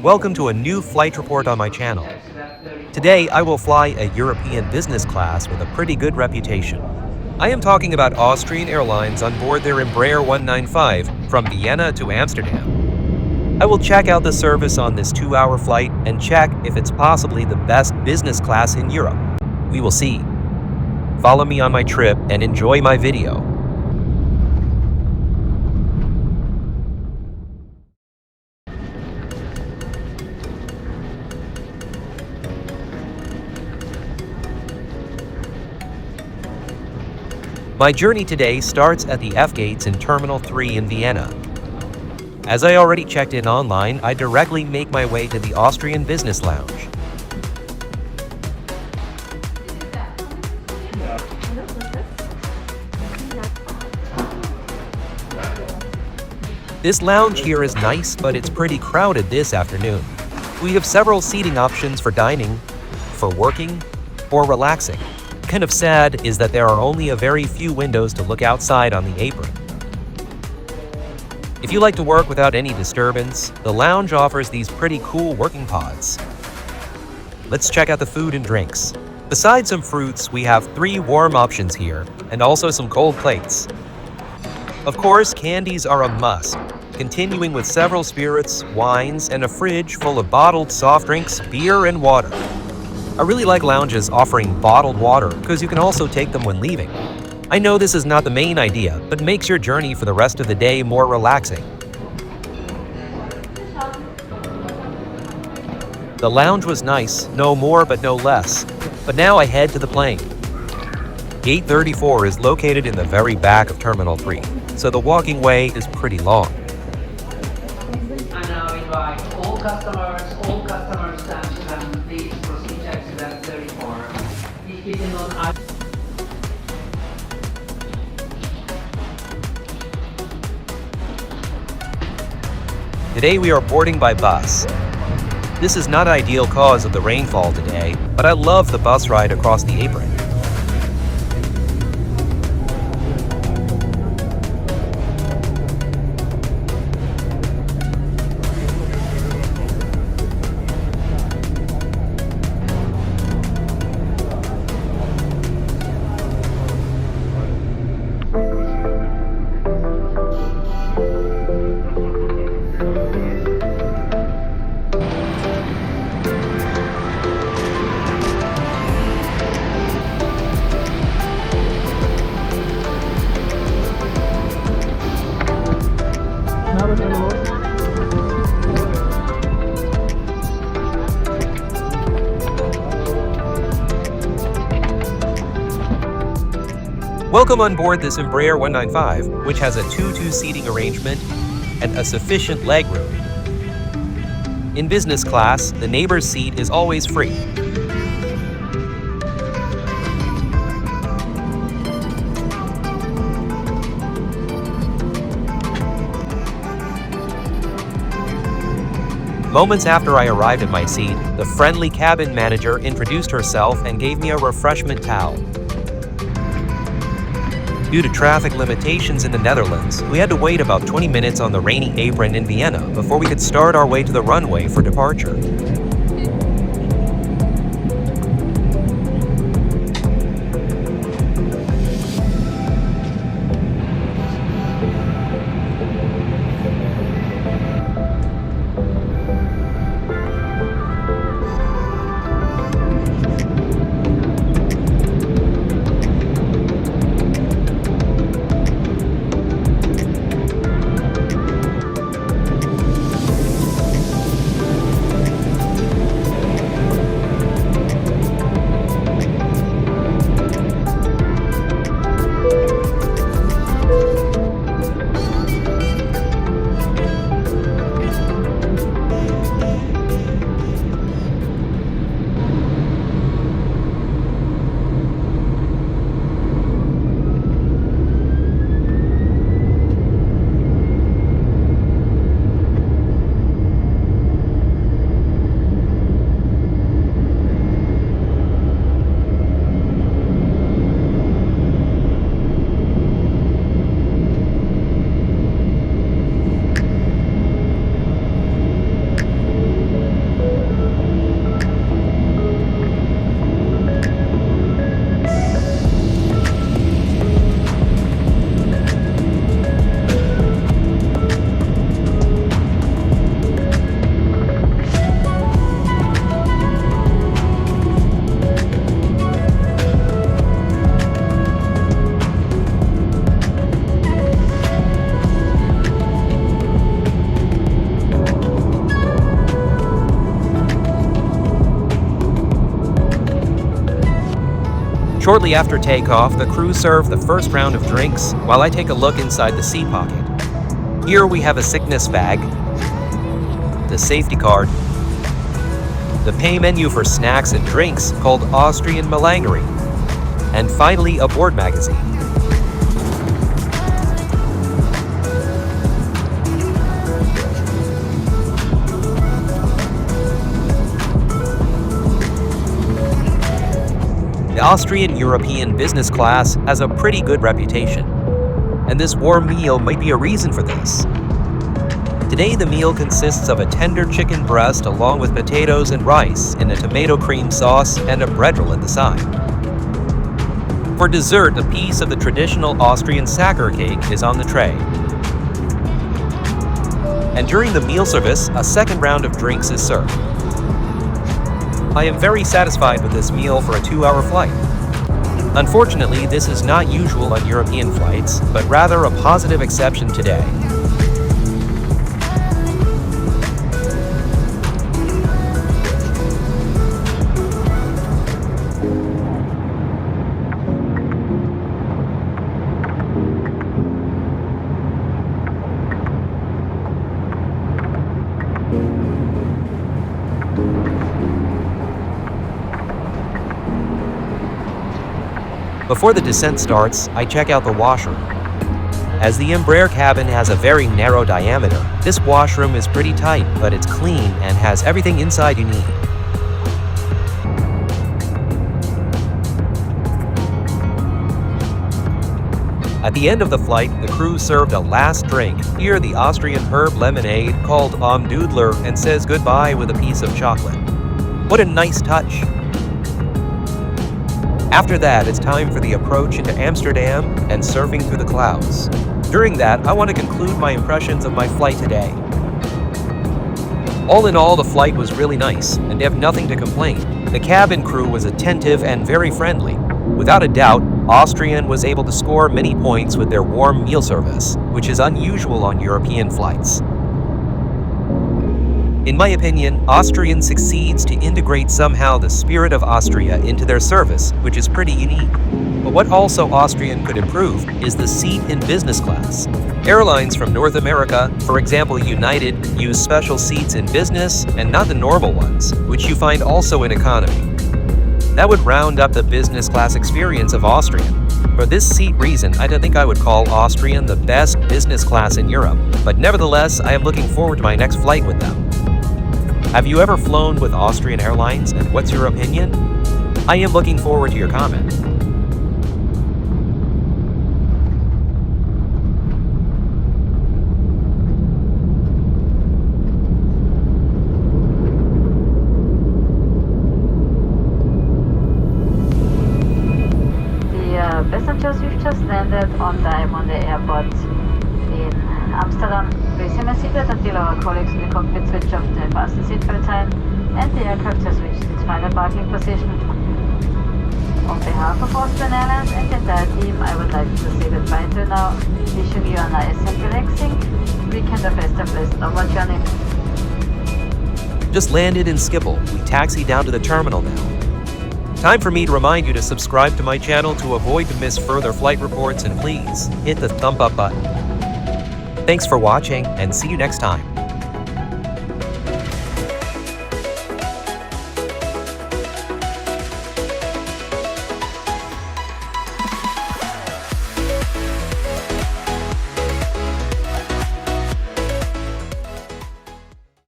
Welcome to a new flight report on my channel. Today I will fly a European business class with a pretty good reputation. I am talking about Austrian Airlines on board their Embraer 195 from Vienna to Amsterdam. I will check out the service on this 2-hour flight and check if it's possibly the best business class in Europe. We will see. Follow me on my trip and enjoy my video. My journey today starts at the F gates in Terminal 3 in Vienna. As I already checked in online, I directly make my way to the Austrian Business Lounge. This lounge here is nice, but it's pretty crowded this afternoon. We have several seating options for dining, for working, or relaxing. Kind of sad is that there are only a very few windows to look outside on the apron. If you like to work without any disturbance, the lounge offers these pretty cool working pods. Let's check out the food and drinks. Besides some fruits, we have 3 warm options here, and also some cold plates. Of course, candies are a must, continuing with several spirits, wines, and a fridge full of bottled soft drinks, beer, and water. I really like lounges offering bottled water because you can also take them when leaving. I know this is not the main idea, but makes your journey for the rest of the day more relaxing. The lounge was nice, no more but no less. But now I head to the plane. Gate 34 is located in the very back of Terminal 3, so the walking way is pretty long. I now invite all customers to Amsterdam, please proceed to exit 34. If you do not Today we are boarding by bus. This is not ideal cause of the rainfall today, but I love the bus ride across the apron. Welcome on board this Embraer 195, which has a 2-2 seating arrangement and a sufficient legroom. In business class, the neighbor's seat is always free. Moments after I arrived at my seat, the friendly cabin manager introduced herself and gave me a refreshment towel. Due to traffic limitations in the Netherlands, we had to wait about 20 minutes on the rainy apron in Vienna before we could start our way to the runway for departure. Shortly after takeoff, the crew serve the first round of drinks while I take a look inside the seat pocket. Here we have a sickness bag, the safety card, the pay menu for snacks and drinks called Austrian Melangerie, and finally a board magazine. The Austrian European business class has a pretty good reputation, and this warm meal might be a reason for this. Today the meal consists of a tender chicken breast along with potatoes and rice in a tomato cream sauce and a bread roll at the side. For dessert, a piece of the traditional Austrian sacher cake is on the tray. And during the meal service, a second round of drinks is served. I am very satisfied with this meal for a 2-hour flight. Unfortunately, this is not usual on European flights, but rather a positive exception today. Before the descent starts, I check out the washroom. As the Embraer cabin has a very narrow diameter, this washroom is pretty tight, but it's clean and has everything inside you need. At the end of the flight, the crew served a last drink, here the Austrian herb lemonade called Almdudler, and says goodbye with a piece of chocolate. What a nice touch! After that, it's time for the approach into Amsterdam and surfing through the clouds. During that, I want to conclude my impressions of my flight today. All in all, the flight was really nice, and I have nothing to complain. The cabin crew was attentive and very friendly. Without a doubt, Austrian was able to score many points with their warm meal service, which is unusual on European flights. In my opinion, Austrian succeeds to integrate somehow the spirit of Austria into their service, which is pretty unique. But what also Austrian could improve is the seat in business class. Airlines from North America, for example United, use special seats in business and not the normal ones, which you find also in economy. That would round up the business class experience of Austrian. For this seat reason, I don't think I would call Austrian the best business class in Europe, but nevertheless, I am looking forward to my next flight with them. Have you ever flown with Austrian Airlines, and what's your opinion? I am looking forward to your comment. The passengers we've just landed on time on the airport in Amsterdam. Please remain seated until our colleagues in the cockpit switch off the fasten seatbelt sign and the aircraft has reached its final parking position. On behalf of Austrian Airlines and the entire team, I would like to say goodbye to you now, wishing you a nice and relaxing weekend of rest and blessed normal journey. Just landed in Schiphol. We taxi down to the terminal now. Time for me to remind you to subscribe to my channel to avoid to miss further flight reports, and please hit the thumb up button. Thanks for watching, and see you next time.